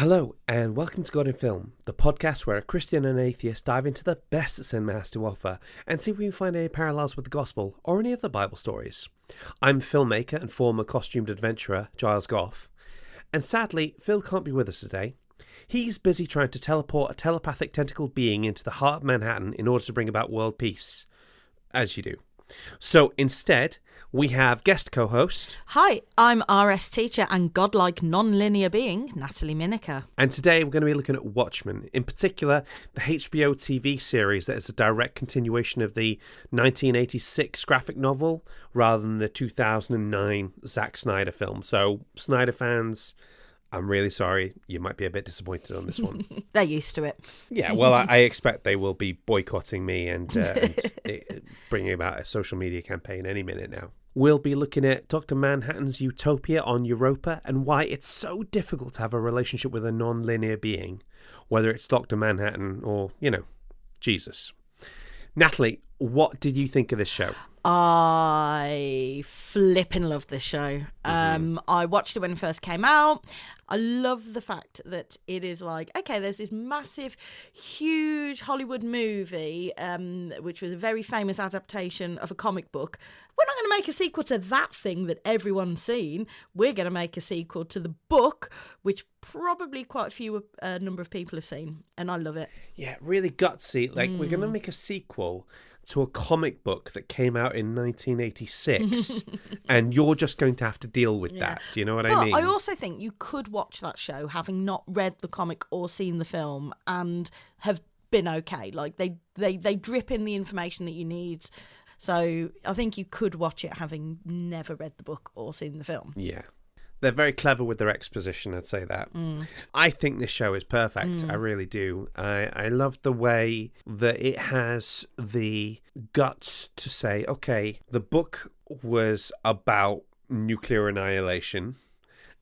Hello, and welcome to God in Film, the podcast where a Christian and atheist dive into the best that cinema has to offer and see if we can find any parallels with the gospel or any other Bible stories. I'm filmmaker and former costumed adventurer Giles Goff, and sadly, Phil can't be with us today. He's busy trying to teleport a telepathic tentacled being into the heart of Manhattan in order to bring about world peace, as you do. So instead, we have guest co-host. Hi, I'm RS Teacher and godlike non-linear being, Natalie Miniker. And today we're going to be looking at Watchmen, in particular the HBO TV series that is a direct continuation of the 1986 graphic novel rather than the 2009 Zack Snyder film. So, Snyder fans, I'm really sorry. You might be a bit disappointed on this one. They're used to it. Yeah, well, I expect they will be boycotting me and bringing about a social media campaign any minute now. We'll be looking at Dr. Manhattan's utopia on Europa and why it's so difficult to have a relationship with a non-linear being, whether it's Dr. Manhattan or, Jesus. Natalie, what did you think of this show? I flipping love this show. I watched it when it first came out. I love the fact that it is like, okay, there's this massive, huge Hollywood movie, which was a very famous adaptation of a comic book. We're not going to make a sequel to that thing that everyone's seen. We're going to make a sequel to the book, which probably quite a few number of people have seen, and I love it. Yeah, really gutsy. Like, we're going to make a sequel to a comic book that came out in 1986 and you're just going to have to deal with that. Do you know what I mean? I also think you could watch that show having not read the comic or seen the film and have been okay. Like they drip in the information that you need. So I think you could watch it having never read the book or seen the film. Yeah. They're very clever with their exposition, I'd say that. I think this show is perfect. I really do. I love the way that it has the guts to say, okay, the book was about nuclear annihilation,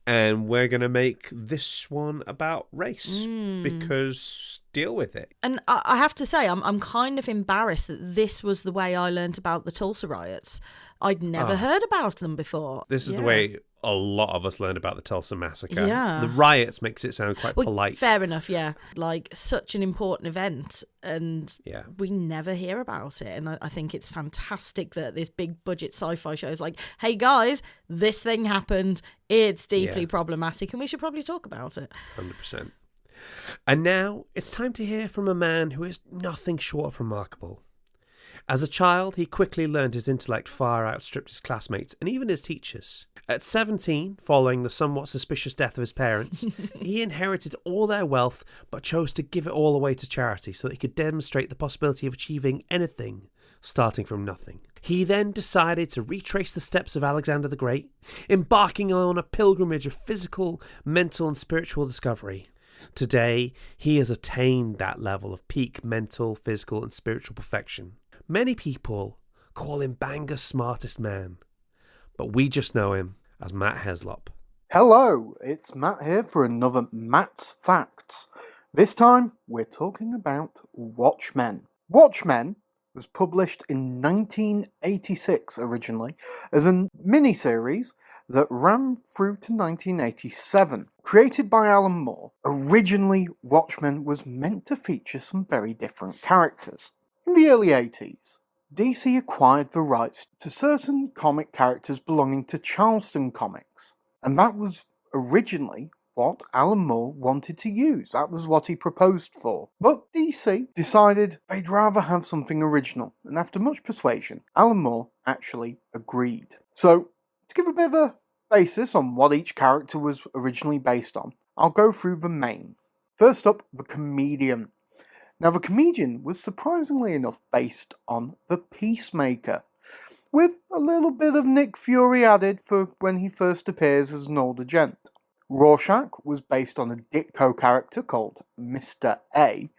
and we're going to make this one about race because deal with it. And I have to say, I'm kind of embarrassed that this was the way I learned about the Tulsa riots. I'd never heard about them before. This is the way a lot of us learned about the Tulsa massacre. Yeah. The riots makes it sound quite polite. Fair enough, yeah. Like, such an important event, and we never hear about it. And I think it's fantastic that this big budget sci-fi show is like, hey guys, this thing happened, it's deeply problematic, and we should probably talk about it. 100%. And now it's time to hear from a man who is nothing short of remarkable. As a child, he quickly learned his intellect far outstripped his classmates and even his teachers. At 17, following the somewhat suspicious death of his parents, he inherited all their wealth but chose to give it all away to charity so that he could demonstrate the possibility of achieving anything, starting from nothing. He then decided to retrace the steps of Alexander the Great, embarking on a pilgrimage of physical, mental and spiritual discovery. Today, he has attained that level of peak mental, physical and spiritual perfection. Many people call him Bangor's smartest man, but we just know him as Matt Heslop. Hello, it's Matt here for another Matt's Facts. This time, we're talking about Watchmen. Watchmen was published in 1986 originally as a miniseries that ran through to 1987. Created by Alan Moore, originally Watchmen was meant to feature some very different characters. In the early 80s, DC acquired the rights to certain comic characters belonging to Charleston Comics, and that was originally what Alan Moore wanted to use. That was what he proposed for. But DC decided they'd rather have something original, and after much persuasion, Alan Moore actually agreed. So, to give a bit of a basis on what each character was originally based on, I'll go through the main. First up, the Comedian. Now, the Comedian was surprisingly enough based on the Peacemaker, with a little bit of Nick Fury added for when he first appears as an older gent. Rorschach was based on a Ditko character called Mr. A,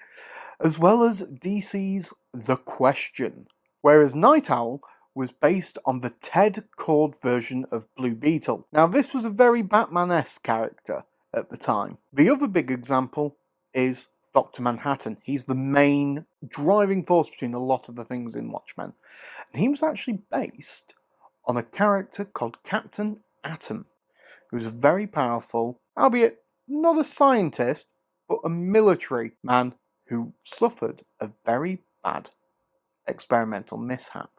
as well as DC's The Question, whereas Night Owl was based on the Ted Kord version of Blue Beetle. Now, this was a very Batman-esque character at the time. The other big example is Dr. Manhattan. He's the main driving force between a lot of the things in Watchmen. And he was actually based on a character called Captain Atom, who was a very powerful, albeit not a scientist, but a military man who suffered a very bad experimental mishap.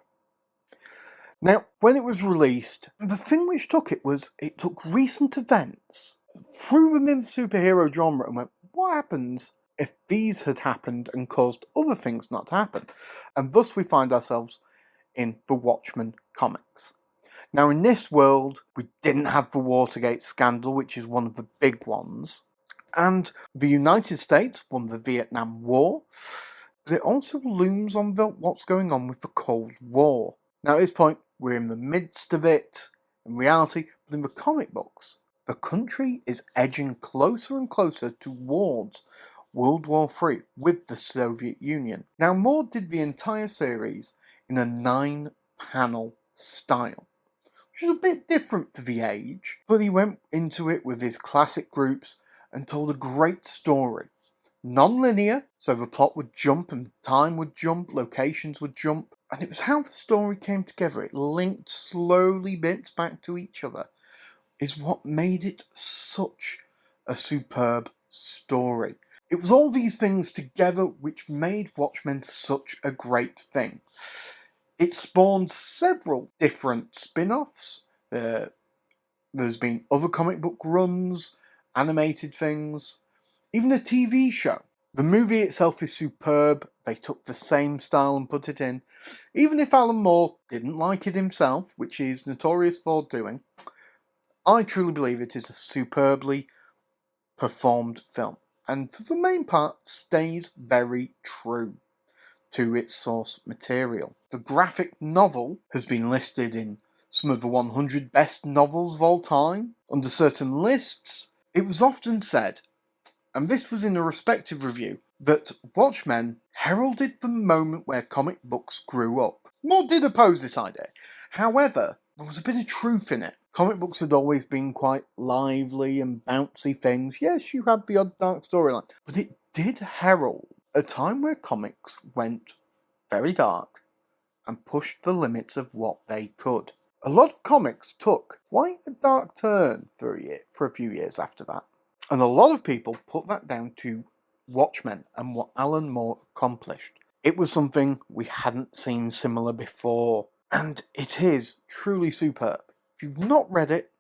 Now, when it was released, the thing which took it was it took recent events, threw them in the superhero genre and went, what happens if these had happened and caused other things not to happen? And thus we find ourselves in the Watchmen comics. Now, in this world, we didn't have the Watergate scandal, which is one of the big ones. And the United States won the Vietnam War. But it also looms on what's going on with the Cold War. Now, at this point, we're in the midst of it, in reality, but in the comic books, the country is edging closer and closer towards World War III with the Soviet Union. Now, Moore did the entire series in a 9-panel style, which is a bit different for the age, but he went into it with his classic groups and told a great story. Non-linear, so the plot would jump and time would jump, locations would jump, and it was how the story came together. It linked slowly bits back to each other, is what made it such a superb story. It was all these things together which made Watchmen such a great thing. It spawned several different spin-offs. There's been other comic book runs, animated things, even a TV show. The movie itself is superb. They took the same style and put it in. Even if Alan Moore didn't like it himself, which he's notorious for doing, I truly believe it is a superbly performed film. And for the main part, stays very true to its source material. The graphic novel has been listed in some of the 100 best novels of all time. Under certain lists, it was often said, and this was in a respective review, that Watchmen heralded the moment where comic books grew up. Moore did oppose this idea. However, there was a bit of truth in it. Comic books had always been quite lively and bouncy things. Yes, you had the odd dark storyline, but it did herald a time where comics went very dark and pushed the limits of what they could. A lot of comics took quite a dark turn for a few years after that. And a lot of people put that down to Watchmen and what Alan Moore accomplished. It was something we hadn't seen similar before, and it is truly superb. If you've not read it,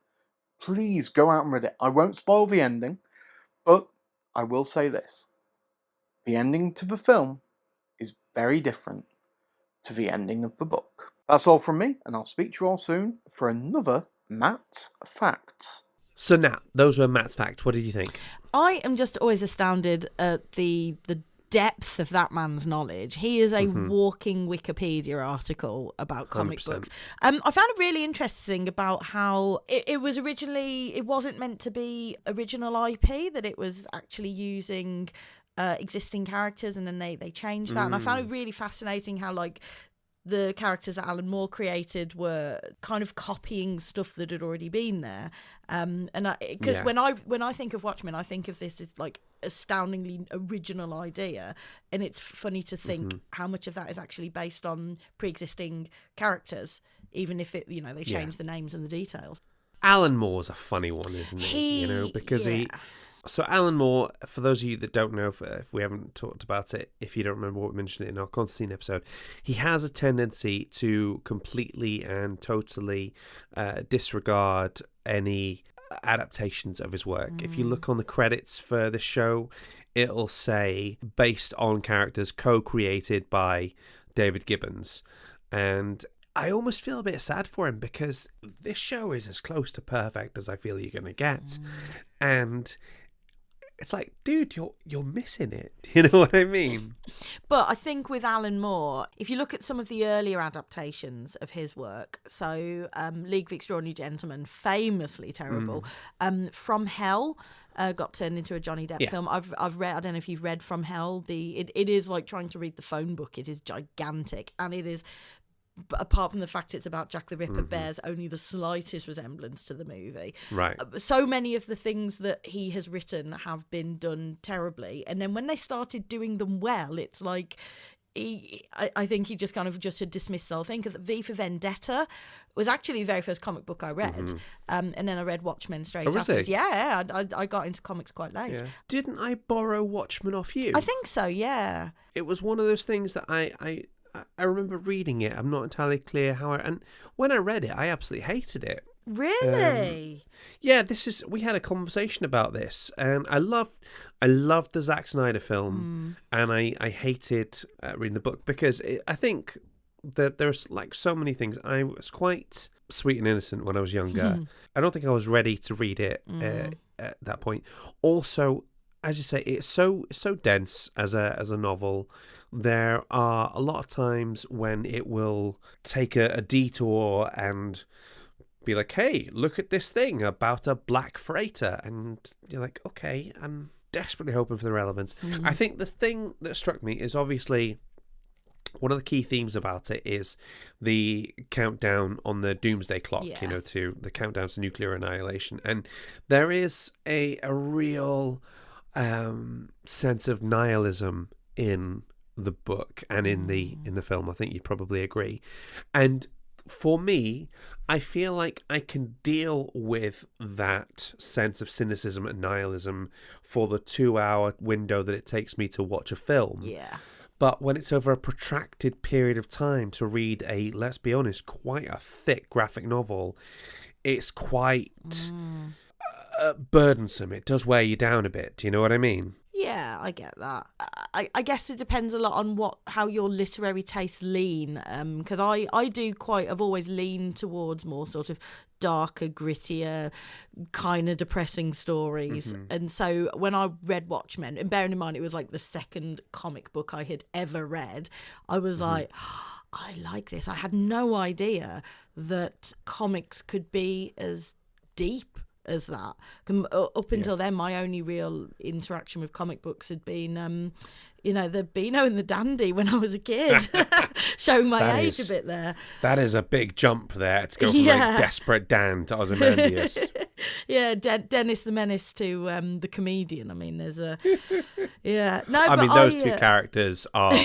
please go out and read it. I won't spoil the ending, but I will say this. The ending to the film is very different to the ending of the book. That's all from me, and I'll speak to you all soon for another Matt's Facts. So now, those were Matt's facts. What did you think? I am just always astounded at the depth of that man's knowledge. He is a walking Wikipedia article about comic 100%. books. I found it really interesting about how it was originally, it wasn't meant to be original IP, that it was actually using existing characters, and then they changed that. And I found it really fascinating how, like, the characters that Alan Moore created were kind of copying stuff that had already been there. Because when I think of Watchmen, I think of this as like astoundingly original idea, and it's funny to think how much of that is actually based on pre-existing characters, even if it, they change the names and the details. Alan Moore's a funny one, isn't he? So Alan Moore, for those of you that don't know, if we haven't talked about it, if you don't remember what we mentioned it in our Constantine episode, he has a tendency to completely and totally disregard any adaptations of his work. If you look on the credits for the show, it'll say based on characters co-created by David Gibbons. And I almost feel a bit sad for him, because this show is as close to perfect as I feel you're going to get. And it's like, dude, you're missing it. You know what I mean? But I think with Alan Moore, if you look at some of the earlier adaptations of his work, so League of Extraordinary Gentlemen, famously terrible. From Hell got turned into a Johnny Depp film. I've read. I don't know if you've read From Hell. It is like trying to read the phone book. It is gigantic, and it is. Apart from the fact it's about Jack the Ripper, bears only the slightest resemblance to the movie. Right. So many of the things that he has written have been done terribly. And then when they started doing them well, it's like I think he just kind of just had dismissed the whole thing. Because V for Vendetta was actually the very first comic book I read, and then I read Watchmen straight was afterwards. it? Yeah, I got into comics quite late. Yeah. Didn't I borrow Watchmen off you? I think so. Yeah. It was one of those things that I remember reading it. I'm not entirely clear how and when I read it, I absolutely hated it. Really? Yeah, we had a conversation about this, and I loved the Zack Snyder film, and I hated reading the book because I think that there's like so many things. I was quite sweet and innocent when I was younger. I don't think I was ready to read it at that point. Also, as you say, it's so dense as a novel. There are a lot of times when it will take a detour and be like, hey, look at this thing about a black freighter, and you're like, okay, I'm desperately hoping for the relevance. I think the thing that struck me is obviously one of the key themes about it is the countdown on the doomsday clock, to the countdown to nuclear annihilation, and there is a real sense of nihilism in the book and in the film. I think you'd probably agree. And for me, I feel like I can deal with that sense of cynicism and nihilism for the 2-hour window that it takes me to watch a film. Yeah. But when it's over a protracted period of time to read a, let's be honest, quite a thick graphic novel, it's quite burdensome. It does wear you down a bit. Do you know what I mean? Yeah, I get that. I guess it depends a lot on how your literary tastes lean. Because I've always leaned towards more sort of darker, grittier, kind of depressing stories. And so when I read Watchmen, and bearing in mind it was like the second comic book I had ever read, I was like, I like this. I had no idea that comics could be as deep as that. Up until then, my only real interaction with comic books had been, the Beano and the Dandy when I was a kid, showing my age a bit there. That is a big jump there to go from like Desperate Dan to Ozymandias. Yeah, Dennis the Menace to the Comedian. I mean, there's a no. I mean, those two characters are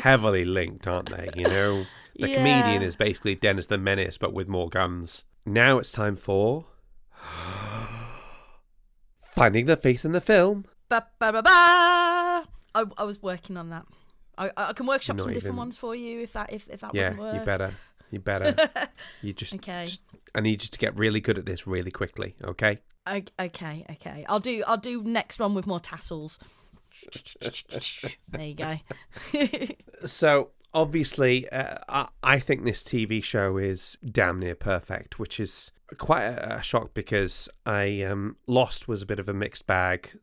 heavily linked, aren't they? The Comedian is basically Dennis the Menace, but with more guns. Now it's time for Finding the Faith in the Film. I was working on that. I can workshop some different ones for you if that wouldn't work. You better. You just okay. I need you to get really good at this really quickly, okay? Okay. I'll do next one with more tassels. There you go. So obviously, I think this TV show is damn near perfect, which is quite a shock because Lost was a bit of a mixed bag,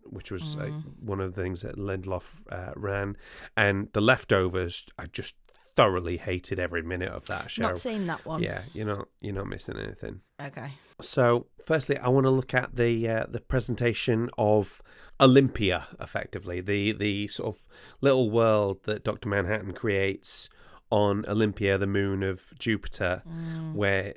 which was one of the things that Lindelof ran, and The Leftovers, I just thoroughly hated every minute of that show. Not seen that one. Yeah, you're not missing anything. Okay. So, firstly, I want to look at the presentation of Olympia, effectively, the sort of little world that Dr. Manhattan creates on Olympia, the moon of Jupiter, where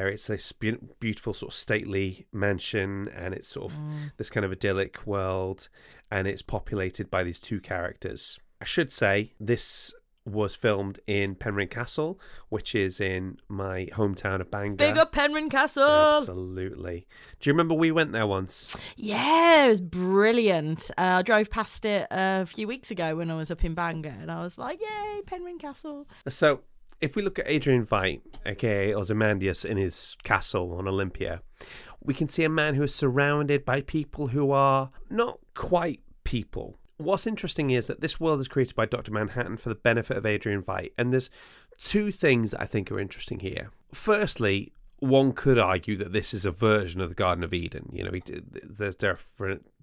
it's this beautiful sort of stately mansion, and it's sort of this kind of idyllic world, and it's populated by these two characters. I should say this was filmed in Penryn Castle, which is in my hometown of Bangor. Big up Penryn Castle! Absolutely. Do you remember we went there once? Yeah, it was brilliant. I drove past it a few weeks ago when I was up in Bangor, and I was like, yay, Penryn Castle. So, if we look at Adrian Veidt, aka Ozymandias, in his castle on Olympia, we can see a man who is surrounded by people who are not quite people. What's interesting is that this world is created by Dr. Manhattan for the benefit of Adrian Veidt, and there's two things that I think are interesting here. Firstly, one could argue that this is a version of the Garden of Eden. There's direct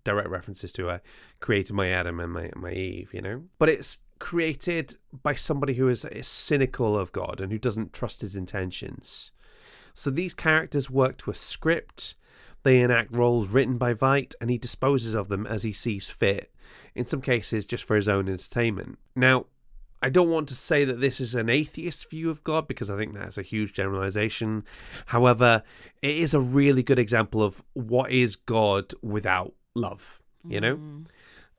references to I created my Adam and my Eve, But it's created by somebody who is cynical of God and who doesn't trust his intentions. So these characters work to a script. They enact roles written by Veidt, and he disposes of them as he sees fit, in some cases just for his own entertainment. Now, I don't want to say that this is an atheist view of God, because I think that's a huge generalization. However, it is a really good example of what is God without love,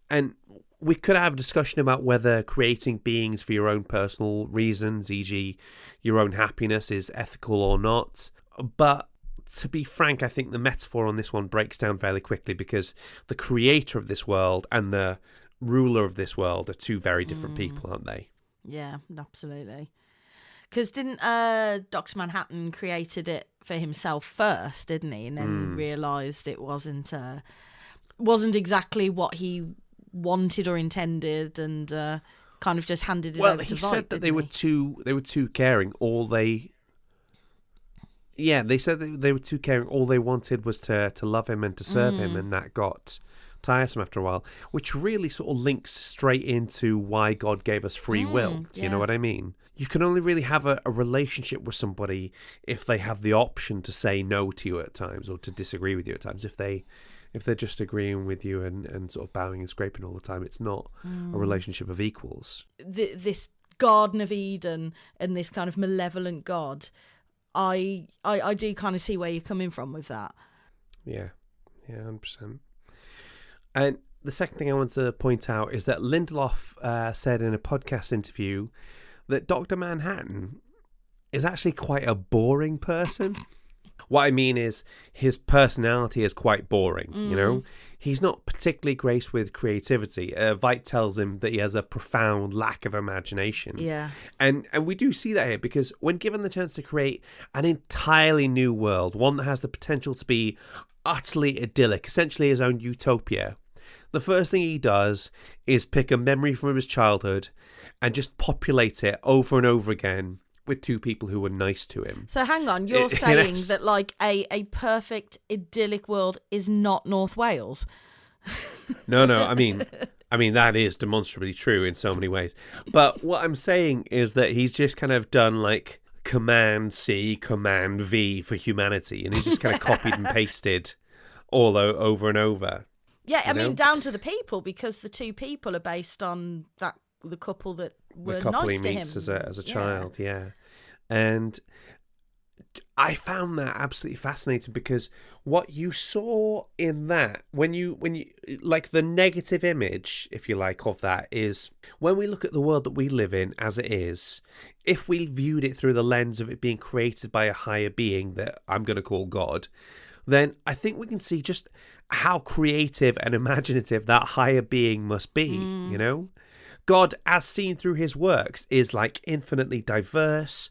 And we could have a discussion about whether creating beings for your own personal reasons, e.g. your own happiness, is ethical or not. But to be frank, I think the metaphor on this one breaks down fairly quickly, because the creator of this world and the ruler of this world are two very different people, aren't they? Yeah, absolutely. Because didn't Dr. Manhattan created it for himself first, didn't he? And then realised it wasn't exactly what he wanted or intended, and kind of just handed it over to Vought. Well, he said that they were too caring. They said that they were too caring. All they wanted was to love him and to serve him, and that got tiresome after a while, which really sort of links straight into why God gave us free will. Do you know what I mean? You can only really have a relationship with somebody if they have the option to say no to you at times, or to disagree with you at times. If they're just agreeing with you and sort of bowing and scraping all the time, it's not a relationship of equals. This Garden of Eden and this kind of malevolent God, I do kind of see where you're coming from with that. Yeah, 100%. And the second thing I want to point out is that Lindelof said in a podcast interview that Dr. Manhattan is actually quite a boring person. What I mean is his personality is quite boring, you know? He's not particularly graced with creativity. Veidt tells him that he has a profound lack of imagination. Yeah. And we do see that here, because when given the chance to create an entirely new world, one that has the potential to be utterly idyllic, essentially his own utopia, the first thing he does is pick a memory from his childhood and just populate it over and over again with two people who were nice to him. So hang on, you're saying that like a perfect idyllic world is not North Wales? No, I mean that is demonstrably true in so many ways. But what I'm saying is that he's just kind of done like Command C, Command V for humanity, and he's just kind of copied and pasted all over and over. Yeah, I mean, down to the people, because the two people are based on the couple that were the couple nice he to meets him as a child, and I found that absolutely fascinating, because what you saw in that, when you like, the negative image, if you like, of that is when we look at the world that we live in as it is, if we viewed it through the lens of it being created by a higher being that I'm going to call God, then I think we can see just how creative and imaginative that higher being must be, you know? God, as seen through his works, is like infinitely diverse,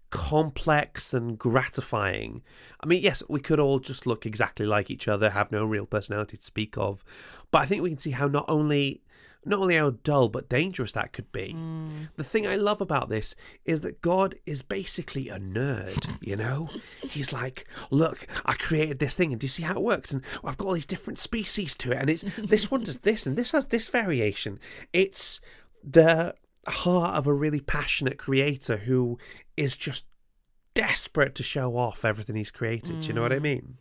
complex and gratifying. I mean, yes, we could all just look exactly like each other, have no real personality to speak of, but I think we can see how not only how dull but dangerous that could be. The thing I love about this is that God is basically a nerd, you know? He's like, look, I created this thing, and do you see how it works? And I've got all these different species to it, and it's this one does this, and this has this variation. It's the heart of a really passionate creator who is just desperate to show off everything he's created. Do you know what I mean?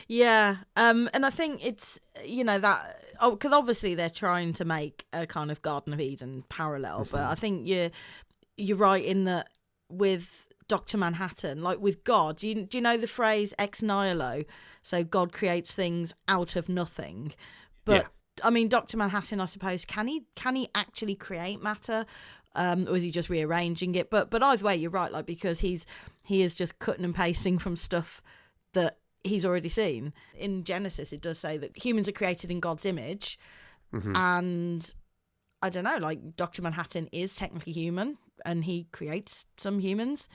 Yeah, and I think it's, you know, that, because obviously they're trying to make a kind of Garden of Eden parallel, but I think you're right in that with Dr. Manhattan, like with God, do you know the phrase ex nihilo? So God creates things out of nothing. But I mean, Dr. Manhattan, I suppose, can he actually create matter? Or is he just rearranging it? But either way, you're right, like, because he is just cutting and pasting from stuff that he's already seen. In Genesis, it does say that humans are created in God's image, and I don't know, like, Dr. Manhattan is technically human, and he creates some humans.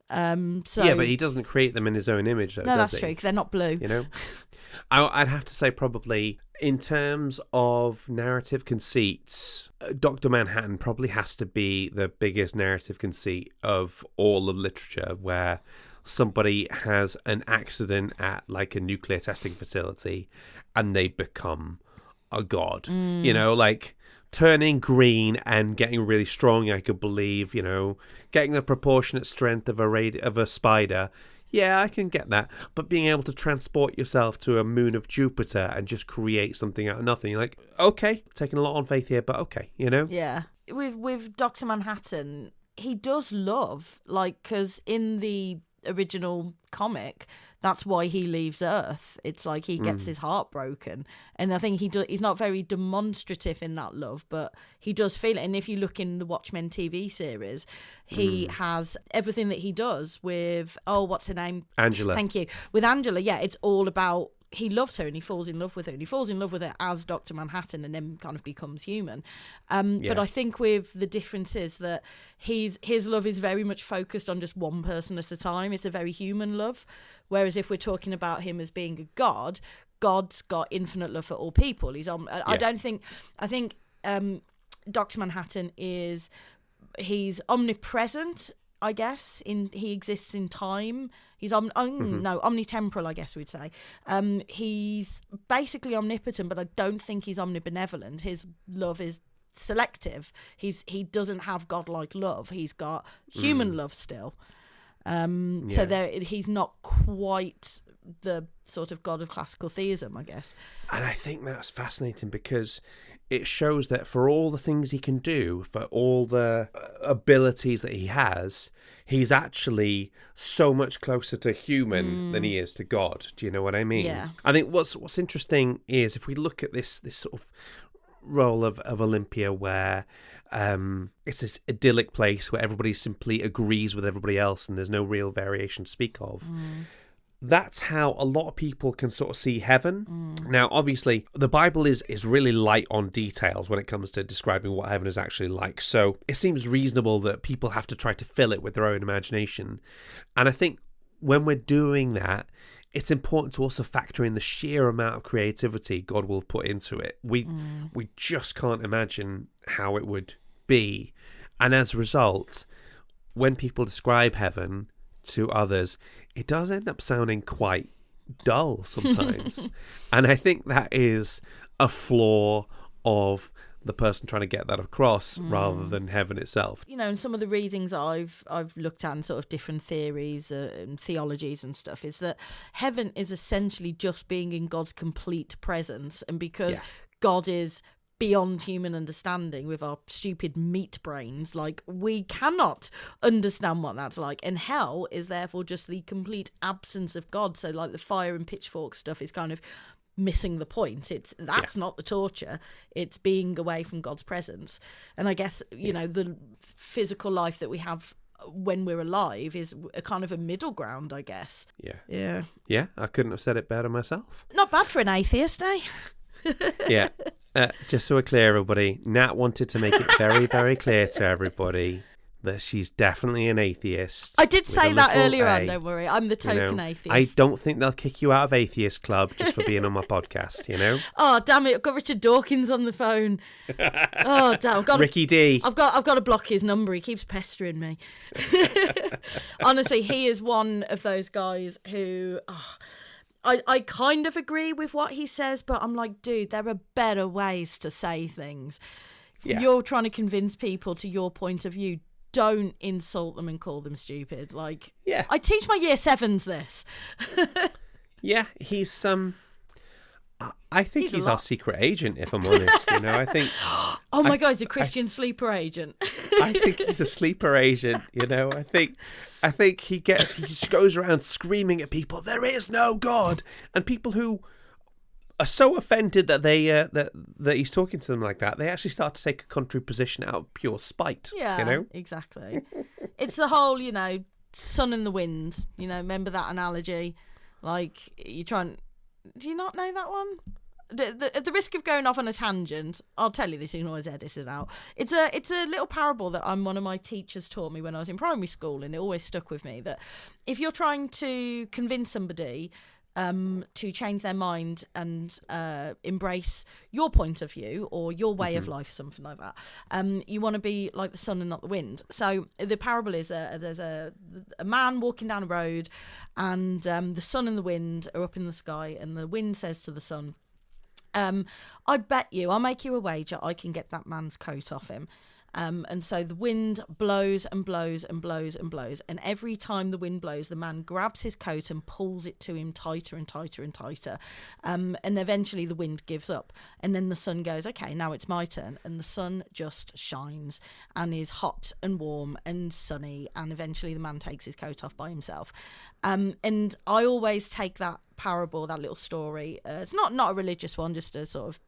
Yeah, but he doesn't create them in his own image, though, no, does that's true, because they're not blue. You know, I'd have to say probably in terms of narrative conceits, Dr. Manhattan probably has to be the biggest narrative conceit of all of literature, where somebody has an accident at like a nuclear testing facility and they become a god. You know, like turning green and getting really strong, I could believe, you know, getting the proportionate strength of a spider. Yeah, I can get that. But being able to transport yourself to a moon of Jupiter and just create something out of nothing, you're like, okay, taking a lot on faith here, but okay, you know? Yeah. With Dr. Manhattan, he does love, like, because in the original comic, that's why he leaves Earth. It's like he gets his heart broken, and I think he's not very demonstrative in that love, but he does feel it. And if you look in the Watchmen TV series, he has everything that he does with what's her name? Angela. Thank you. With Angela, yeah, it's all about he loves her and he falls in love with her, and he falls in love with her as Dr. Manhattan and then kind of becomes human. But I think with the difference is that his love is very much focused on just one person at a time. It's a very human love. Whereas if we're talking about him as being a god, God's got infinite love for all people. I think Dr. Manhattan he's omnipresent, I guess. He exists in time. He's omnitemporal, I guess we'd say. He's basically omnipotent, but I don't think he's omnibenevolent. His love is selective. He doesn't have godlike love. He's got human love still. So he's not quite the sort of god of classical theism, I guess. And I think that's fascinating because it shows that for all the things he can do, for all the abilities that he has, he's actually so much closer to human than he is to God. Do you know what I mean? Yeah. I think what's interesting is if we look at this sort of role of Olympia where it's this idyllic place where everybody simply agrees with everybody else and there's no real variation to speak of. That's how a lot of people can sort of see heaven. Now, obviously, the Bible is really light on details when it comes to describing what heaven is actually like. So it seems reasonable that people have to try to fill it with their own imagination. And I think when we're doing that, it's important to also factor in the sheer amount of creativity God will put into it. We just can't imagine how it would be. And as a result, when people describe heaven to others, it does end up sounding quite dull sometimes. And I think that is a flaw of the person trying to get that across rather than heaven itself. You know, and some of the readings I've looked at and sort of different theories and theologies and stuff is that heaven is essentially just being in God's complete presence. And because God is beyond human understanding with our stupid meat brains, like, we cannot understand what that's like. And hell is therefore just the complete absence of God. So like the fire and pitchfork stuff is kind of missing the point. That's not the torture, it's being away from God's presence. And I guess, you know, the physical life that we have when we're alive is a kind of a middle ground, I guess. Yeah, I couldn't have said it better myself. Not bad for an atheist, eh? Yeah. Just so we're clear, everybody, Nat wanted to make it very, very clear to everybody that she's definitely an atheist. I did say that earlier on, don't worry. I'm the token atheist. I don't think they'll kick you out of Atheist Club just for being on my podcast, you know? Oh, damn it. I've got Richard Dawkins on the phone. Oh, damn. Ricky D. I've got to block his number. He keeps pestering me. Honestly, he is one of those guys who... I kind of agree with what he says, but I'm like, dude, there are better ways to say things. If you're trying to convince people to your point of view, don't insult them and call them stupid. Like, I teach my year 7s this. He's I think he's our secret agent, if I'm honest. You know, I think. Oh my God, he's a Christian sleeper agent. I think he's a sleeper agent. You know, I think he just goes around screaming at people, "There is no God," and people who are so offended that they that he's talking to them like that, they actually start to take a contrary position out of pure spite. Yeah, you know, exactly. It's the whole, you know, sun and the wind. You know, remember that analogy? Like, you're trying. Do you not know that one? At the risk of going off on a tangent, I'll tell you this. You can always edit it out. It's a little parable that one of my teachers taught me when I was in primary school, and it always stuck with me. That if you're trying to convince somebody to change their mind and embrace your point of view or your way of life, something like that, you want to be like the sun and not the wind. So the parable is there's a man walking down a road, and the sun and the wind are up in the sky, and the wind says to the sun, I bet you, I'll make you a wager, I can get that man's coat off him. And so the wind blows and blows and blows and blows. And every time the wind blows, the man grabs his coat and pulls it to him tighter and tighter and tighter. And eventually the wind gives up. And then the sun goes, okay, now it's my turn. And the sun just shines and is hot and warm and sunny. And eventually the man takes his coat off by himself. And I always take that parable, that little story, it's not a religious one, just a sort of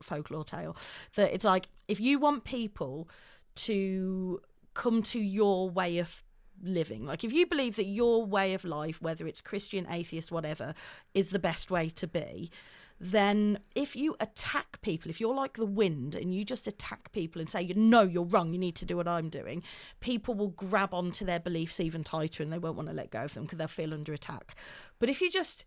folklore tale, that it's like, if you want people to come to your way of living, like if you believe that your way of life, whether it's Christian, atheist, whatever, is the best way to be, then if you attack people, if you're like the wind and you just attack people and say, no, you're wrong, you need to do what I'm doing, people will grab onto their beliefs even tighter and they won't want to let go of them because they'll feel under attack. But if you just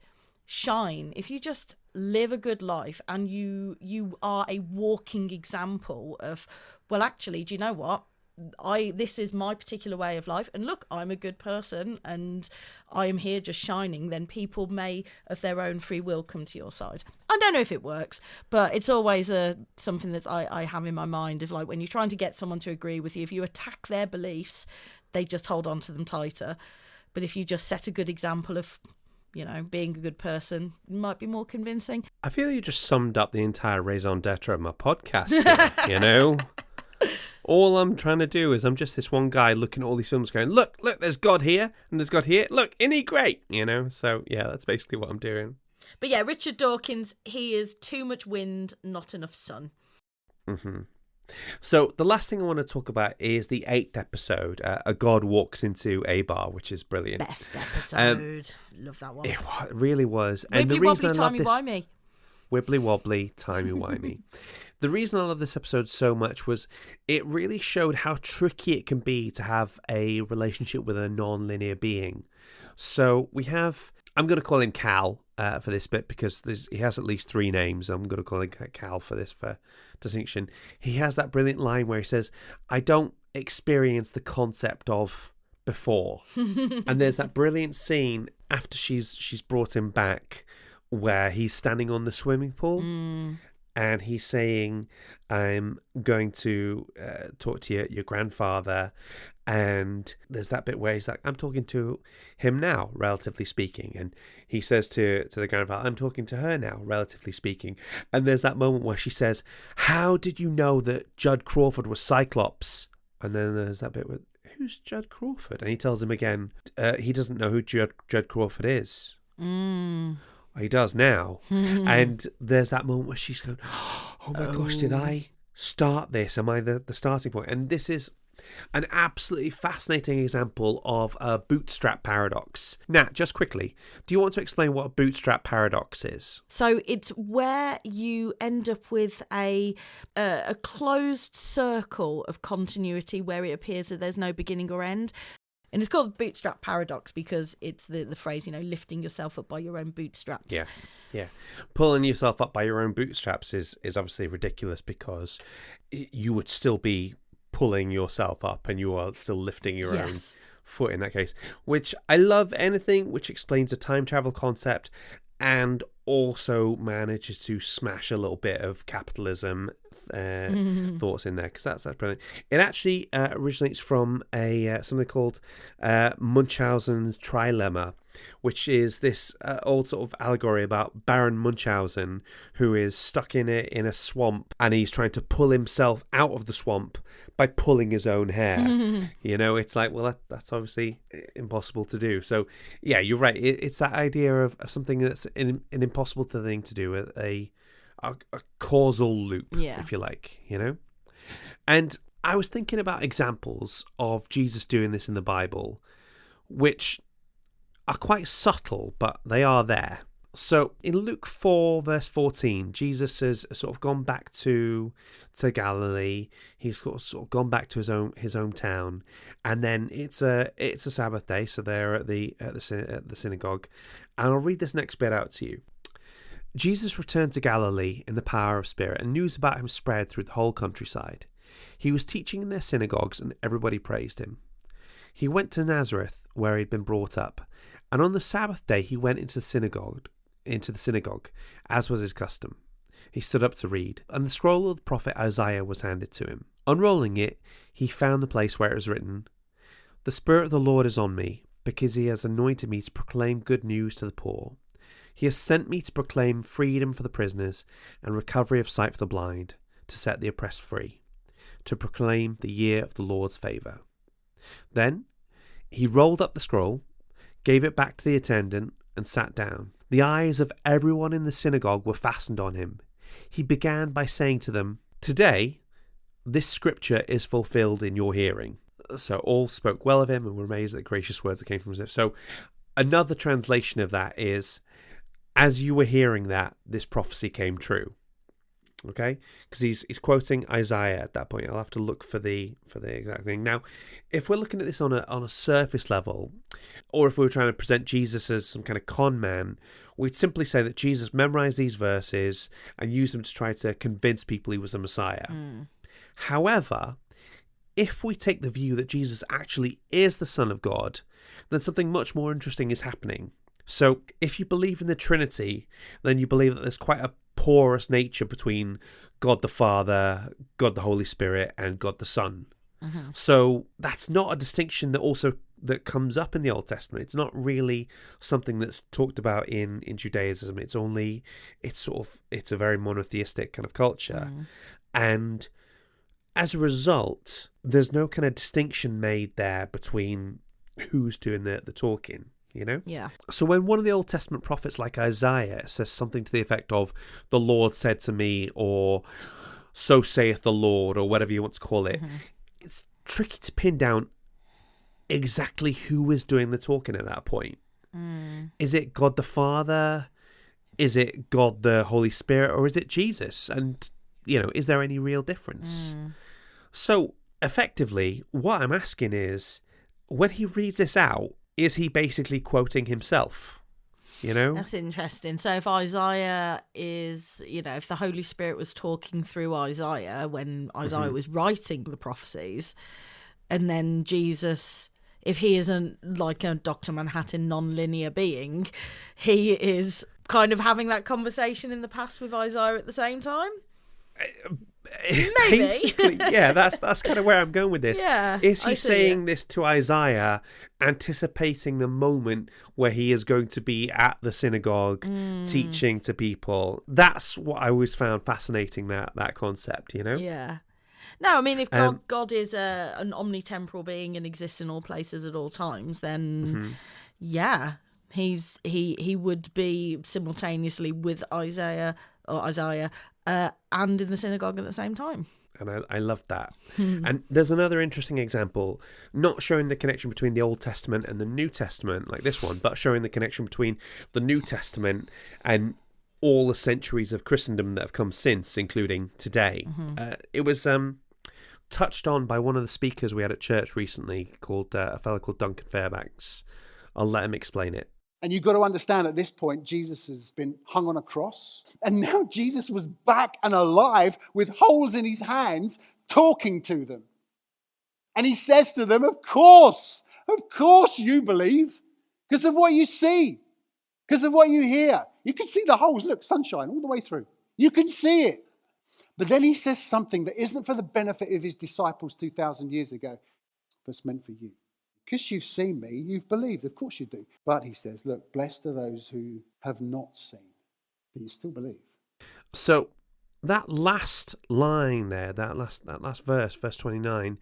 shine, if you just live a good life and you are a walking example of, well, actually, do you know what? This is my particular way of life, and look, I'm a good person and I am here just shining, then people may of their own free will come to your side. I don't know if it works, but it's always something that I have in my mind of, like, when you're trying to get someone to agree with you, if you attack their beliefs, they just hold on to them tighter. But if you just set a good example of, being a good person, it might be more convincing. I feel you just summed up the entire raison d'etre of my podcast here, All I'm trying to do is I'm just this one guy looking at all these films going, look, there's God here and there's God here. Look, isn't he great? So, yeah, that's basically what I'm doing. But yeah, Richard Dawkins, he is too much wind, not enough sun. Mm-hmm. So the last thing I want to talk about is the 8th episode, A God Walks into a Bar, which is brilliant. Best episode. Love that one. It really was. Wibbly And the reason wobbly, I love this... timey-wimey. Wibbly wobbly, timey-wimey. The reason I love this episode so much was it really showed how tricky it can be to have a relationship with a non-linear being. So we have, I'm going to call him Cal for this bit because he has at least 3 names. I'm going to call him Cal for this for distinction. He has that brilliant line where he says, I don't experience the concept of before. And there's that brilliant scene after she's brought him back where he's standing on the swimming pool. And he's saying, I'm going to talk to your grandfather. And there's that bit where he's like, I'm talking to him now, relatively speaking. And he says to the grandfather, I'm talking to her now, relatively speaking. And there's that moment where she says, how did you know that Judd Crawford was Cyclops? And then there's that bit with, who's Judd Crawford? And he tells him again, he doesn't know who Judd Crawford is. He does now. And there's that moment where she's going, oh my gosh, did I start this? Am I the starting point? And this is an absolutely fascinating example of a bootstrap paradox. Nat, just quickly, do you want to explain what a bootstrap paradox is? So it's where you end up with a closed circle of continuity where it appears that there's no beginning or end. And it's called the bootstrap paradox because it's the phrase, lifting yourself up by your own bootstraps. Yeah. Pulling yourself up by your own bootstraps is obviously ridiculous because you would still be pulling yourself up and you are still lifting your own foot in that case. Which I love anything which explains a time travel concept and also manages to smash a little bit of capitalism thoughts in there, because that's brilliant. It actually originates from something called Munchausen's trilemma, which is this old sort of allegory about Baron Munchausen, who is stuck in a swamp and he's trying to pull himself out of the swamp by pulling his own hair. It's like, well, that's obviously impossible to do. So yeah, you're right. It's that idea of something that's an impossible thing to do with a causal loop, if you like, And I was thinking about examples of Jesus doing this in the Bible, which are quite subtle, but they are there. So in Luke 4 verse 14, Jesus has sort of gone back to Galilee. He's sort of gone back to his hometown, and then it's a Sabbath day, so they're at the synagogue. And I'll read this next bit out to you. Jesus returned to Galilee in the power of Spirit, and news about him spread through the whole countryside. He was teaching in their synagogues, and everybody praised him. He went to Nazareth, where he'd been brought up, and on the Sabbath day he went into the synagogue, as was his custom. He stood up to read, and the scroll of the prophet Isaiah was handed to him. Unrolling it, he found the place where it was written, "The Spirit of the Lord is on me, because he has anointed me to proclaim good news to the poor. He has sent me to proclaim freedom for the prisoners and recovery of sight for the blind, to set the oppressed free, to proclaim the year of the Lord's favour." Then he rolled up the scroll, gave it back to the attendant, and sat down. The eyes of everyone in the synagogue were fastened on him. He began by saying to them, "Today, this scripture is fulfilled in your hearing." So all spoke well of him and were amazed at the gracious words that came from him. So another translation of that is, as you were hearing that, this prophecy came true. Okay, because he's quoting Isaiah at that point. I'll have to look for the exact thing. Now, if we're looking at this on a surface level, or if we were trying to present Jesus as some kind of con man, we'd simply say that Jesus memorized these verses and used them to try to convince people he was a Messiah. However, if we take the view that Jesus actually is the Son of God, then something much more interesting is happening. So if you believe in the Trinity, then you believe that there's quite a porous nature between God the Father, God the Holy Spirit, and God the Son. So that's not a distinction that comes up in the Old Testament. It's not really something that's talked about in Judaism. It's a very monotheistic kind of culture. And as a result, there's no kind of distinction made there between who's doing the talking. You know? Yeah. So when one of the Old Testament prophets like Isaiah says something to the effect of, "The Lord said to me," or "So saith the Lord," or whatever you want to call it, it's tricky to pin down exactly who is doing the talking at that point. Is it God the Father? Is it God the Holy Spirit? Or is it Jesus? And, is there any real difference? So effectively, what I'm asking is, when he reads this out, is he basically quoting himself? That's interesting. So if Isaiah is, if the Holy Spirit was talking through Isaiah when Isaiah was writing the prophecies, and then Jesus, if he isn't like a Dr. Manhattan non-linear being, he is kind of having that conversation in the past with Isaiah at the same time? Maybe. Basically, yeah, that's kind of where I'm going with this. Yeah, is he saying this to Isaiah, anticipating the moment where he is going to be at the synagogue teaching to people? That's what I always found fascinating, that concept, Yeah. No, I mean, if God is an omnitemporal being and exists in all places at all times, then yeah, he would be simultaneously with Isaiah and in the synagogue at the same time. And I love that. And there's another interesting example, not showing the connection between the Old Testament and the New Testament like this one, but showing the connection between the New Testament and all the centuries of Christendom that have come since, including today. It was touched on by one of the speakers we had at church recently, called a fellow called Duncan Fairbanks. I'll let him explain it. And you've got to understand, at this point, Jesus has been hung on a cross. And now Jesus was back and alive with holes in his hands, talking to them. And he says to them, of course you believe, because of what you see, because of what you hear. You can see the holes, look, sunshine all the way through. You can see it. But then he says something that isn't for the benefit of his disciples 2,000 years ago, but it's meant for you. Because you've seen me, you've believed. Of course you do. But he says, look, blessed are those who have not seen, but you still believe. So that last line there, that last verse 29,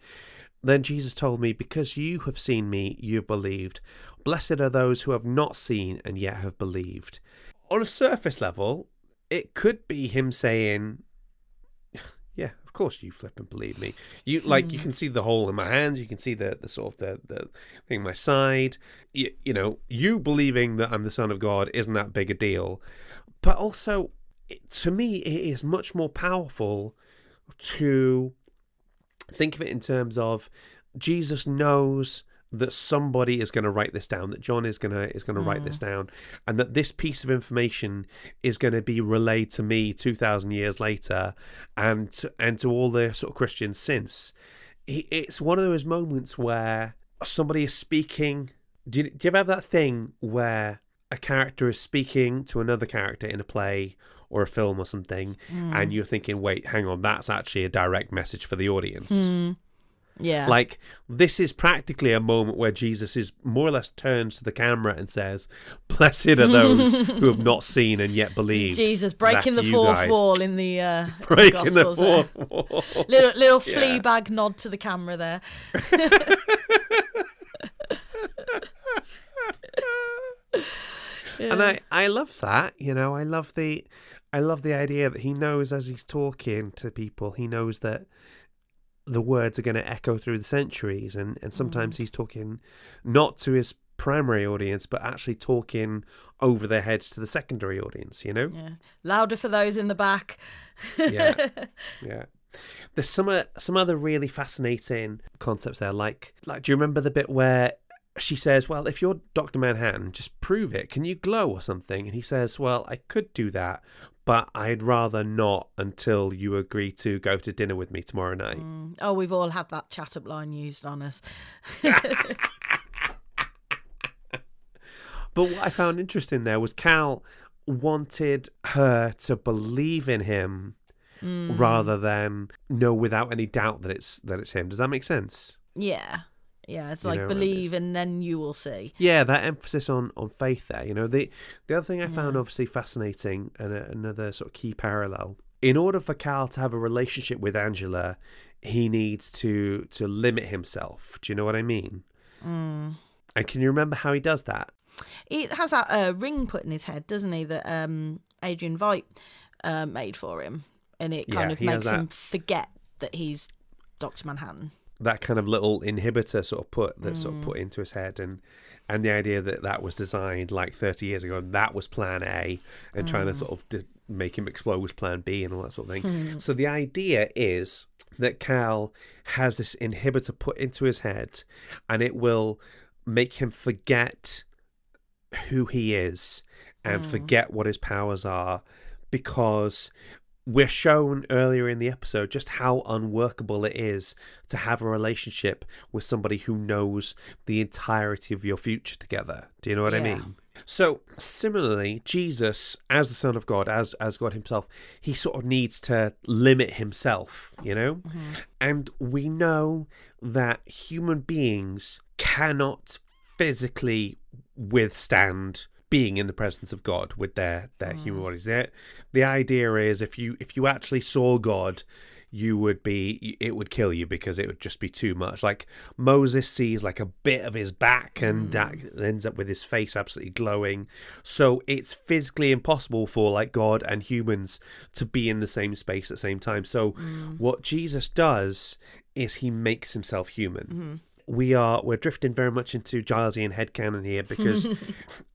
then Jesus told me, because you have seen me, you've believed. Blessed are those who have not seen and yet have believed. On a surface level, it could be him saying, yeah, of course you flip and believe me. You you can see the hole in my hand. You can see the sort of the thing in my side. You believing that I'm the Son of God isn't that big a deal. But also, to me, it is much more powerful to think of it in terms of Jesus knows that somebody is going to write this down, that John is going to write this down, and that this piece of information is going to be relayed to me 2,000 years later, and to all the sort of Christians since. It's one of those moments where somebody is speaking. Do you ever have that thing where a character is speaking to another character in a play or a film or something, and you're thinking, wait, hang on, that's actually a direct message for the audience. Yeah. Like, this is practically a moment where Jesus is more or less turns to the camera and says, blessed are those who have not seen and yet believe. Jesus breaking the That's you fourth guys. wall in the Breaking the Gospels there. fourth wall. Little Yeah. Fleabag nod to the camera there. And I love that, you know. I love the idea that he knows as he's talking to people, he knows that the words are going to echo through the centuries, and sometimes he's talking not to his primary audience, but actually talking over their heads to the secondary audience, you know? Yeah. Louder for those in the back. Yeah. There's some other really fascinating concepts there. Like, do you remember the bit where she says, well, if you're Dr. Manhattan, just prove it. Can you glow or something? And he says, well, I could do that, but I'd rather not until you agree to go to dinner with me tomorrow night. Oh, we've all had that chat-up line used on us. But what I found interesting there was Cal wanted her to believe in him rather than know without any doubt that it's him. Does that make sense? Yeah. Yeah, it's You like know, believe and then you will see. Yeah, that emphasis on faith there. You know, the other thing I found obviously fascinating, and another sort of key parallel, in order for Cal to have a relationship with Angela, he needs to limit himself. Do you know what I mean? And can you remember how he does that? He has that ring put in his head, doesn't he, that Adrian Veidt made for him. And it kind of makes him forget that he's Dr. Manhattan. That kind of little inhibitor sort of put into his head, and the idea that was designed like 30 years ago, and that was plan A, and trying to sort of make him explode was plan B and all that sort of thing. So the idea is that Cal has this inhibitor put into his head, and it will make him forget who he is and forget what his powers are, because we're shown earlier in the episode just how unworkable it is to have a relationship with somebody who knows the entirety of your future together. Do you know what I mean? So similarly, Jesus, as the Son of God, as God himself, he sort of needs to limit himself, you know? And we know that human beings cannot physically withstand being in the presence of God with their human bodies. The idea is if you actually saw God, it would kill you because it would just be too much. Like Moses sees like a bit of his back, and that ends up with his face absolutely glowing. So it's physically impossible for like God and humans to be in the same space at the same time. So what Jesus does is he makes himself human. We're drifting very much into Gilesian headcanon here, because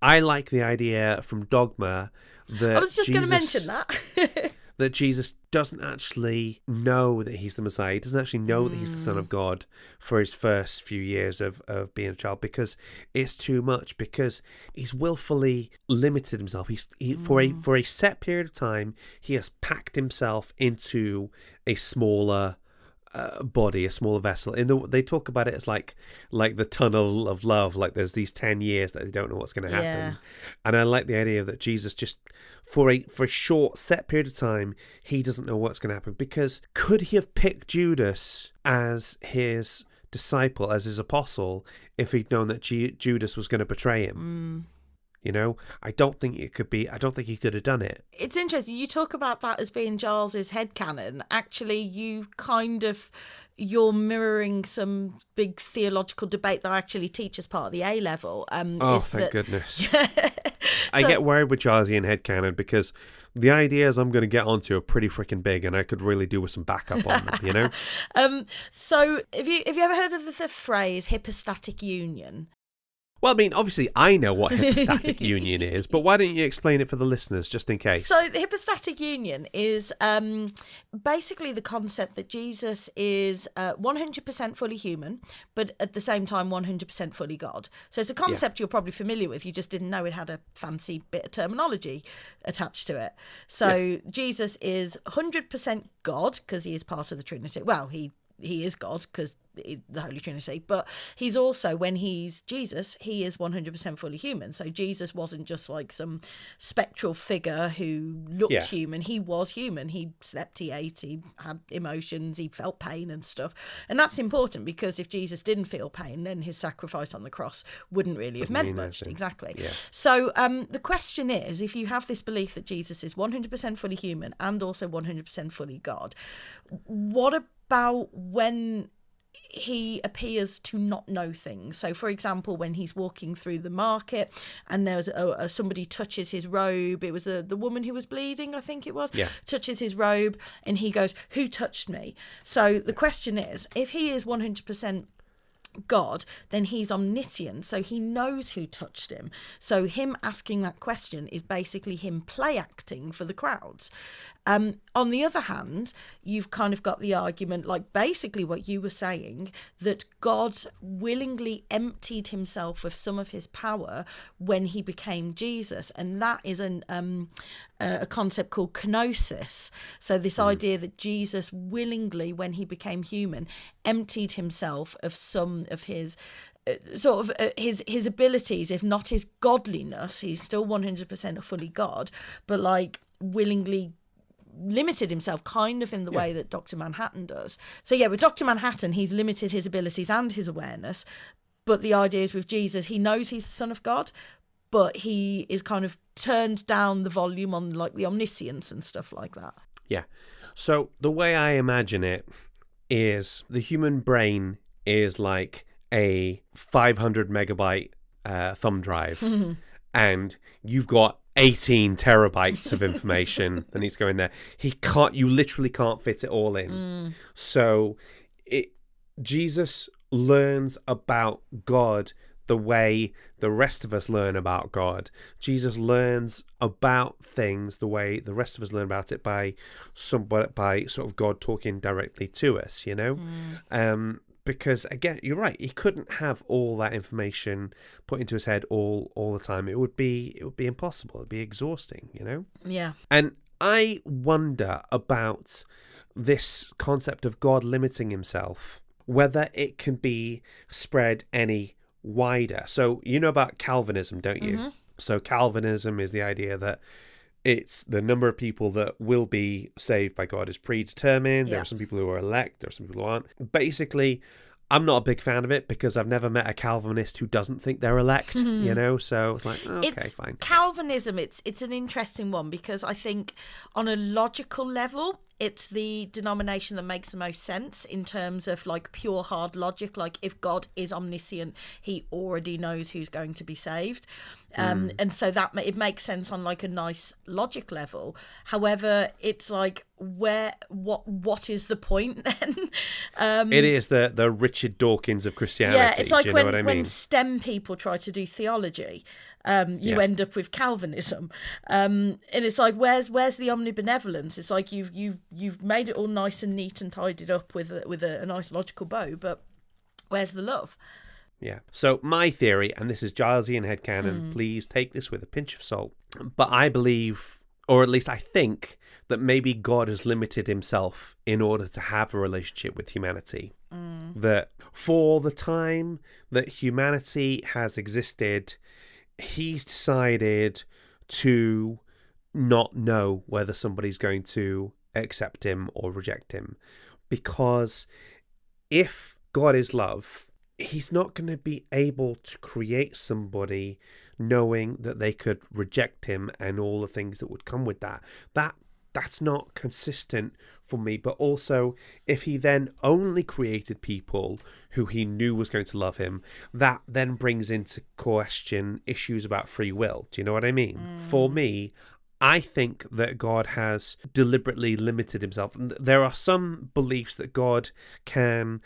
I like the idea from Dogma that I was just going to mention that. that Jesus doesn't actually know that he's the Messiah. He doesn't actually know that he's the Son of God for his first few years of being a child, because it's too much, because he's willfully limited himself. For a set period of time, he has packed himself into a smaller body, a smaller vessel. They talk about it as like the tunnel of love. Like there's these 10 years that they don't know what's going to happen, and I like the idea that Jesus just for a short set period of time, he doesn't know what's going to happen. Because could he have picked Judas as his disciple, as his apostle, if he'd known that Judas was going to betray him? You know, I don't think he could have done it. It's interesting. You talk about that as being Giles's headcanon. Actually, you're mirroring some big theological debate that I actually teach as part of the A level. Thank goodness. I get worried with Gilesian headcanon, because the ideas I'm going to get onto are pretty freaking big, and I could really do with some backup on them, you know? So have you ever heard of the phrase hypostatic union? Well, I mean, obviously I know what hypostatic union is, but why don't you explain it for the listeners, just in case? So the hypostatic union is basically the concept that Jesus is 100% fully human, but at the same time 100% fully God. So it's a concept you're probably familiar with. You just didn't know it had a fancy bit of terminology attached to it. So Jesus is 100% God, because he is part of the Trinity. Well, he is God, because the Holy Trinity, but he's also, when he's Jesus, he is 100% fully human. So Jesus wasn't just like some spectral figure who looked human. He was human. He slept, he ate, he had emotions, he felt pain and stuff. And that's important, because if Jesus didn't feel pain, then his sacrifice on the cross wouldn't really have meant much. Exactly. Yeah. So the question is, if you have this belief that Jesus is 100% fully human and also 100% fully God, what about when he appears to not know things? So, for example, when he's walking through the market and there's somebody touches his robe, it was the woman who was bleeding, I think it was, touches his robe, and he goes, "Who touched me?" So the question is, if he is 100% God, then he's omniscient, so he knows who touched him. So him asking that question is basically him play acting for the crowds. On the other hand, you've kind of got the argument, like basically what you were saying, that God willingly emptied himself of some of his power when he became Jesus, and that is a concept called kenosis. So this idea that Jesus willingly, when he became human, emptied himself of some of his his abilities, if not his godliness. He's still 100% fully God, but like willingly limited himself, kind of in the way that Dr. Manhattan does. So with Dr. Manhattan, he's limited his abilities and his awareness, but the idea is with Jesus, he knows he's the Son of God, but he is kind of turned down the volume on like the omniscience and stuff like that. Yeah. So the way I imagine it is the human brain is like a 500 megabyte thumb drive, and you've got 18 terabytes of information that needs to go in there. You literally can't fit it all in. So Jesus learns about God the way the rest of us learn about God. Jesus learns about things the way the rest of us learn about it by sort of God talking directly to us, you know? Because again, you're right, he couldn't have all that information put into his head all the time. It would be impossible. It'd be exhausting, you know? Yeah. And I wonder about this concept of God limiting himself, whether it can be spread any wider. So you know about Calvinism, don't you? So Calvinism is the idea that it's the number of people that will be saved by God is predetermined. There are some people who are elect, there are some people who aren't. Basically, I'm not a big fan of it because I've never met a Calvinist who doesn't think they're elect, you know? So it's like, okay, fine. Calvinism, it's an interesting one, because I think on a logical level, it's the denomination that makes the most sense in terms of like pure hard logic. Like if God is omniscient, he already knows who's going to be saved. And so that it makes sense on like a nice logic level. However, it's like what is the point then? It is the Richard Dawkins of Christianity. Yeah, it's like do you know what I mean? when STEM people try to do theology, you end up with Calvinism, and it's like where's the omnibenevolence? It's like you've made it all nice and neat and tidied up with a nice logical bow, but where's the love? Yeah. So my theory, and this is Gilesian headcanon, please take this with a pinch of salt, but I believe, or at least I think, that maybe God has limited himself in order to have a relationship with humanity. That for the time that humanity has existed, he's decided to not know whether somebody's going to accept him or reject him. Because if God is love, he's not going to be able to create somebody knowing that they could reject him and all the things that would come with that. That's not consistent for me. But also, if he then only created people who he knew was going to love him, that then brings into question issues about free will. Do you know what I mean? For me, I think that God has deliberately limited himself. There are some beliefs that God can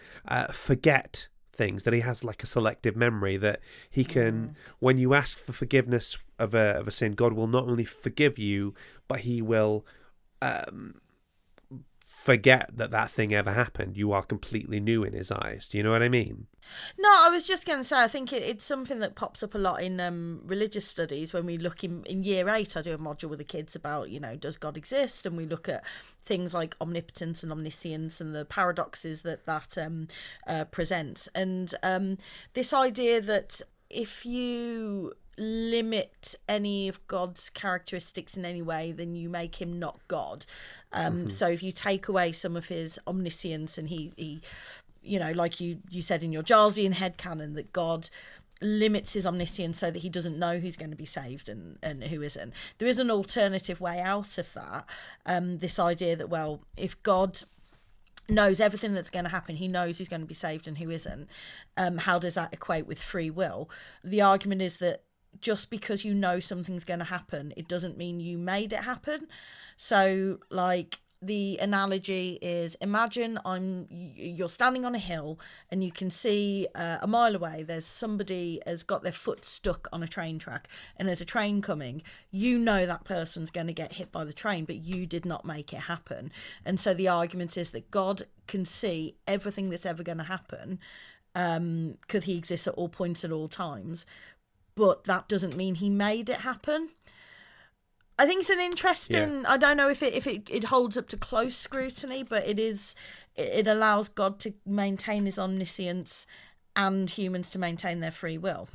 forget things, that he has like a selective memory, that he can, when you ask for forgiveness of a sin, God will not only forgive you, but he will forget that thing ever happened. You are completely new in his eyes. Do you know what I mean? No, I was just going to say, I think it's something that pops up a lot in religious studies. When we look in year 8, I do a module with the kids about, does God exist? And we look at things like omnipotence and omniscience and the paradoxes that presents. And this idea that if you limit any of God's characteristics in any way, then you make him not God. So if you take away some of his omniscience, and he like you said in your Jarlesian headcanon, that God limits his omniscience so that he doesn't know who's going to be saved and who isn't. There is an alternative way out of that. This idea that, well, if God knows everything that's going to happen, he knows who's going to be saved and who isn't, how does that equate with free will? The argument is that just because you know something's going to happen, it doesn't mean you made it happen. So, like, the analogy is, imagine you're standing on a hill and you can see a mile away there's somebody has got their foot stuck on a train track, and there's a train coming. You know that person's going to get hit by the train, but you did not make it happen. And so the argument is that God can see everything that's ever going to happen, because he exists at all points at all times, but that doesn't mean he made it happen. I think it's an interesting. I don't know if it holds up to close scrutiny, but it allows God to maintain his omniscience and humans to maintain their free will.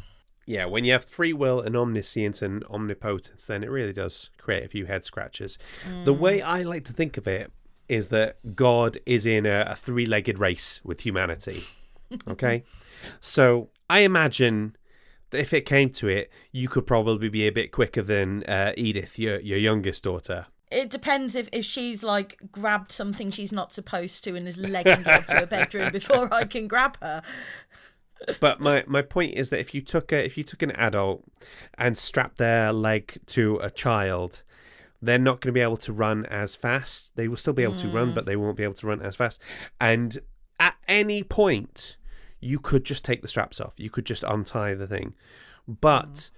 Yeah, when you have free will and omniscience and omnipotence, then it really does create a few head scratches. The way I like to think of it is that God is in a 3-legged race with humanity. Okay, so I imagine if it came to it, you could probably be a bit quicker than Edith, your youngest daughter. It depends if she's like grabbed something she's not supposed to and is legging her to her bedroom before I can grab her. But my point is that if you took an adult and strapped their leg to a child, they're not going to be able to run as fast. They will still be able to run, but they won't be able to run as fast. And at any point, you could just take the straps off. You could just untie the thing. But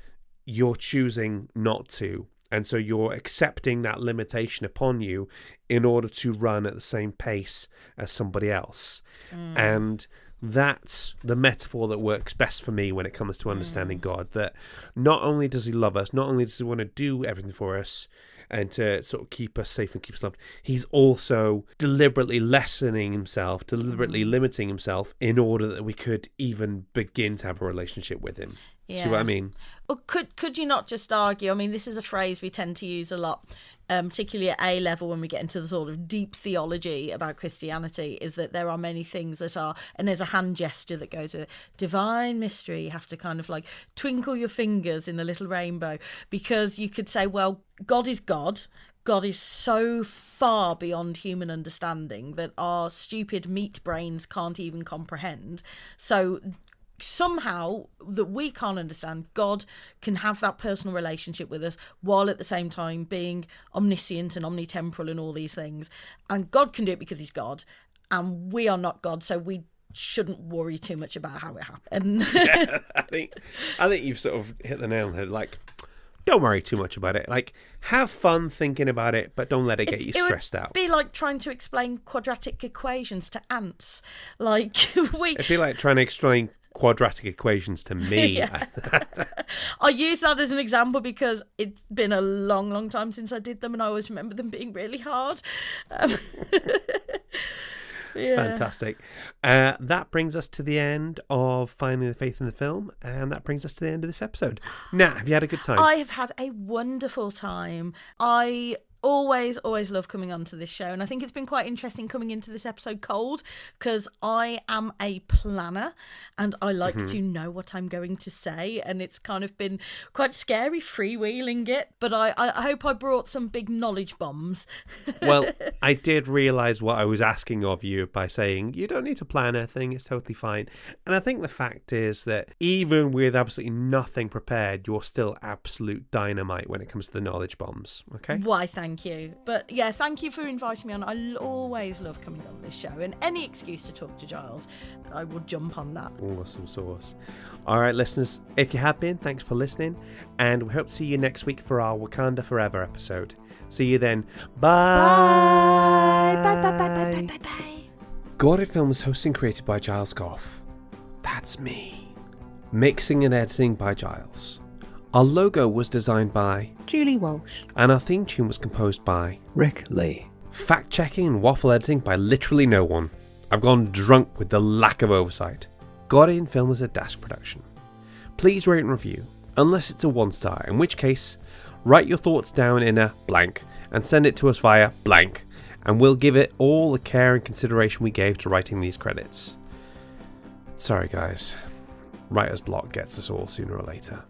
you're choosing not to. And so you're accepting that limitation upon you in order to run at the same pace as somebody else. And that's the metaphor that works best for me when it comes to understanding God. That not only does he love us, not only does he want to do everything for us and to sort of keep us safe and keep us loved, he's also deliberately lessening himself, deliberately limiting himself in order that we could even begin to have a relationship with him. See what I mean? Or could you not just argue, I mean, this is a phrase we tend to use a lot, particularly at A level when we get into the sort of deep theology about Christianity, is that there are many things that are, and there's a hand gesture that goes with divine mystery. You have to kind of like twinkle your fingers in the little rainbow, because you could say, well, God is God. God is so far beyond human understanding that our stupid meat brains can't even comprehend. So somehow that we can't understand, God can have that personal relationship with us while at the same time being omniscient and omnitemporal and all these things. And God can do it because he's God, and we are not God, so we shouldn't worry too much about how it happened. Yeah, I think you've sort of hit the nail on the head. Like, don't worry too much about it. Like, have fun thinking about it, but don't let it get you stressed out. It'd be like trying to explain quadratic equations to ants. Like it'd be like trying to explain quadratic equations to me. I use that as an example because it's been a long time since I did them, and I always remember them being really hard. Fantastic. That brings us to the end of Finding the Faith in the Film, and that brings us to the end of this episode. Nat, have you had a good time? I have had a wonderful time. I always love coming onto this show, and I think it's been quite interesting coming into this episode cold, because I am a planner and I like to know what I'm going to say, and it's kind of been quite scary freewheeling it, but I hope I brought some big knowledge bombs. Well, I did realise what I was asking of you by saying you don't need to plan anything, it's totally fine. And I think the fact is that even with absolutely nothing prepared, you're still absolute dynamite when it comes to the knowledge bombs. Okay? Why, thank thank you. But yeah, thank you for inviting me on. I always love coming on this show, and any excuse to talk to Giles, I will jump on that. Awesome sauce. All right, listeners, if you have been, thanks for listening, and we hope to see you next week for our Wakanda Forever episode. See you then. Bye. Bye, bye, bye, bye, bye, bye, bye. Gordon Film is hosted and created by Giles Goff. That's me. Mixing and editing by Giles. Our logo was designed by Julie Walsh. And our theme tune was composed by Rick Lee. Fact checking and waffle editing by literally no one. I've gone drunk with the lack of oversight. Guardian Film is a Dash production. Please rate and review, unless it's a 1-star, in which case, write your thoughts down in a blank and send it to us via blank, and we'll give it all the care and consideration we gave to writing these credits. Sorry guys, writer's block gets us all sooner or later.